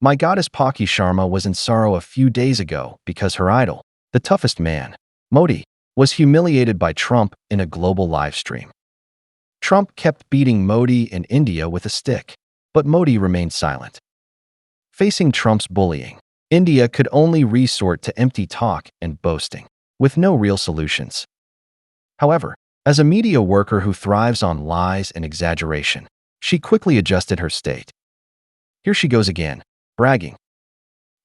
My goddess Palki Sharma was in sorrow a few days ago because her idol, the toughest man, Modi, was humiliated by Trump in a global live stream. Trump kept beating Modi in India with a stick, but Modi remained silent. Facing Trump's bullying, India could only resort to empty talk and boasting, with no real solutions. However, as a media worker who thrives on lies and exaggeration, she quickly adjusted her state. Here she goes again, bragging.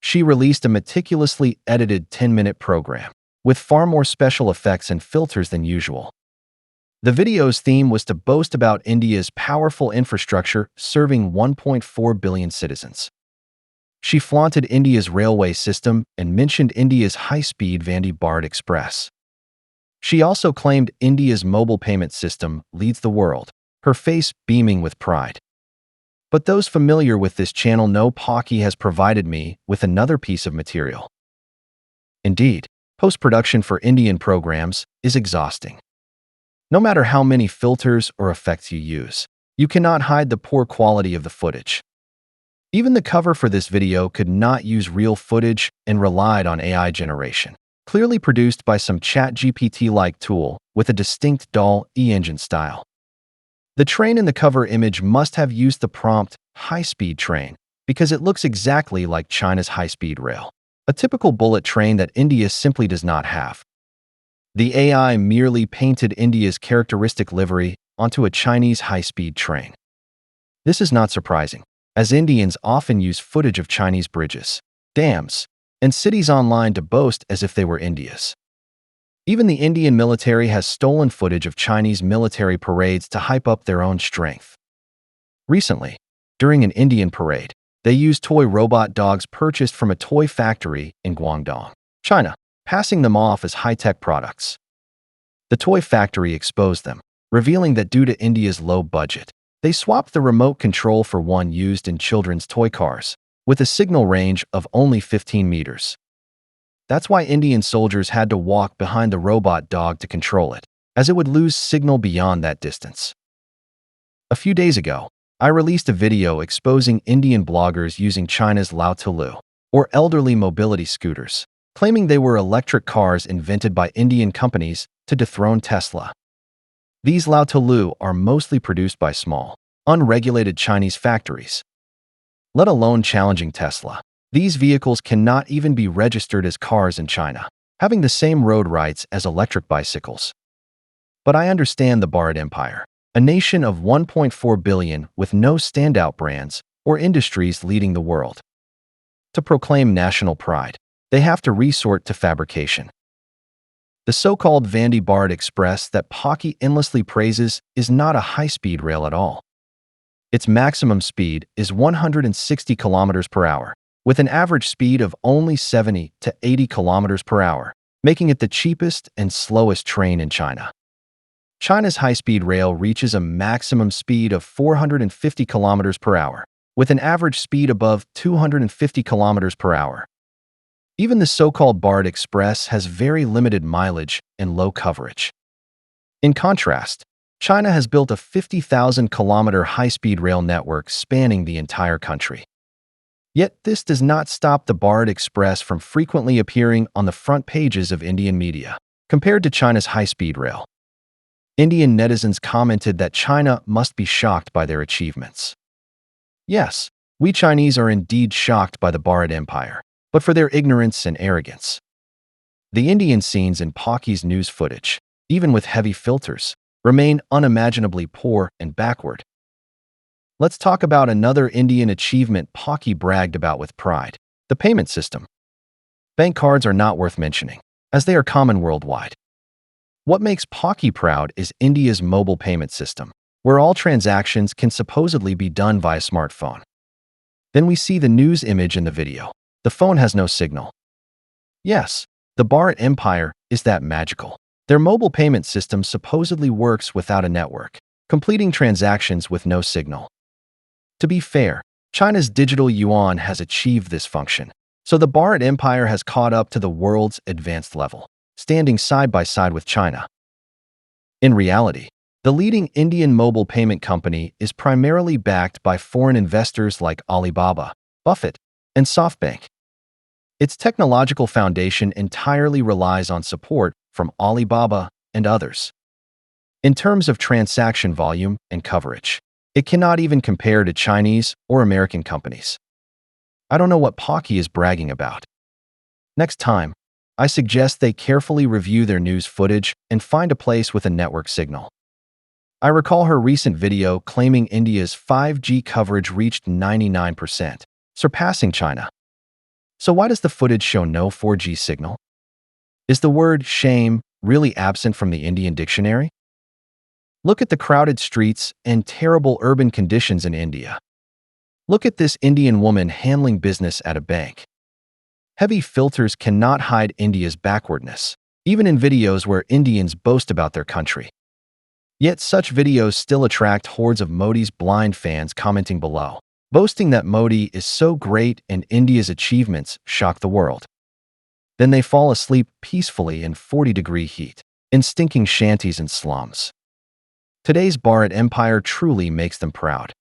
She released a meticulously edited 10-minute program, with far more special effects and filters than usual. The video's theme was to boast about India's powerful infrastructure serving 1.4 billion citizens. She flaunted India's railway system and mentioned India's high-speed Vande Bharat Express. She also claimed India's mobile payment system leads the world, her face beaming with pride. But those familiar with this channel know Palki has provided me with another piece of material. Indeed, post-production for Indian programs is exhausting. No matter how many filters or effects you use, you cannot hide the poor quality of the footage. Even the cover for this video could not use real footage and relied on AI generation, clearly produced by some ChatGPT-like tool with a distinct dull e-engine style. The train in the cover image must have used the prompt high-speed train because it looks exactly like China's high-speed rail, a typical bullet train that India simply does not have. The AI merely painted India's characteristic livery onto a Chinese high-speed train. This is not surprising, as Indians often use footage of Chinese bridges, dams, and cities online to boast as if they were India's. Even the Indian military has stolen footage of Chinese military parades to hype up their own strength. Recently, during an Indian parade, they used toy robot dogs purchased from a toy factory in Guangdong, China, passing them off as high-tech products. The toy factory exposed them, revealing that due to India's low budget, they swapped the remote control for one used in children's toy cars, with a signal range of only 15 meters. That's why Indian soldiers had to walk behind the robot dog to control it, as it would lose signal beyond that distance. A few days ago, I released a video exposing Indian bloggers using China's Lao-Tulu, or elderly mobility scooters, claiming they were electric cars invented by Indian companies to dethrone Tesla. These Lao-Tulu are mostly produced by small, unregulated Chinese factories. Let alone challenging Tesla, these vehicles cannot even be registered as cars in China, having the same road rights as electric bicycles. But I understand the Bharat Empire, a nation of 1.4 billion with no standout brands or industries leading the world. To proclaim national pride, they have to resort to fabrication. The so-called Vande Bharat Express that Palki endlessly praises is not a high-speed rail at all. Its maximum speed is 160 kilometers per hour, with an average speed of only 70 to 80 kilometers per hour, making it the cheapest and slowest train in China. China's high-speed rail reaches a maximum speed of 450 kilometers per hour, with an average speed above 250 kilometers per hour. Even the so-called Bharat Express has very limited mileage and low coverage. In contrast, China has built a 50,000-kilometer high-speed rail network spanning the entire country. Yet this does not stop the Bharat Express from frequently appearing on the front pages of Indian media, compared to China's high-speed rail. Indian netizens commented that China must be shocked by their achievements. Yes, we Chinese are indeed shocked by the Bharat Empire, but for their ignorance and arrogance. The Indian scenes in Palki's news footage, even with heavy filters, remain unimaginably poor and backward. Let's talk about another Indian achievement Palki bragged about with pride: the payment system. Bank cards are not worth mentioning, as they are common worldwide. What makes Palki proud is India's mobile payment system, where all transactions can supposedly be done via smartphone. Then we see the news image in the video. The phone has no signal. Yes, the Bharat Empire is that magical. Their mobile payment system supposedly works without a network, completing transactions with no signal. To be fair, China's digital yuan has achieved this function, so the Bharat Empire has caught up to the world's advanced level, standing side by side with China. In reality, the leading Indian mobile payment company is primarily backed by foreign investors like Alibaba, Buffett, and SoftBank. Its technological foundation entirely relies on support from Alibaba and others. In terms of transaction volume and coverage, it cannot even compare to Chinese or American companies. I don't know what Palki is bragging about. Next time, I suggest they carefully review their news footage and find a place with a network signal. I recall her recent video claiming India's 5G coverage reached 99%, surpassing China. So why does the footage show no 4G signal? Is the word shame really absent from the Indian dictionary? Look at the crowded streets and terrible urban conditions in India. Look at this Indian woman handling business at a bank. Heavy filters cannot hide India's backwardness, even in videos where Indians boast about their country. Yet such videos still attract hordes of Modi's blind fans commenting below, boasting that Modi is so great and India's achievements shock the world. Then they fall asleep peacefully in 40-degree heat, in stinking shanties and slums. Today's Bharat Empire truly makes them proud.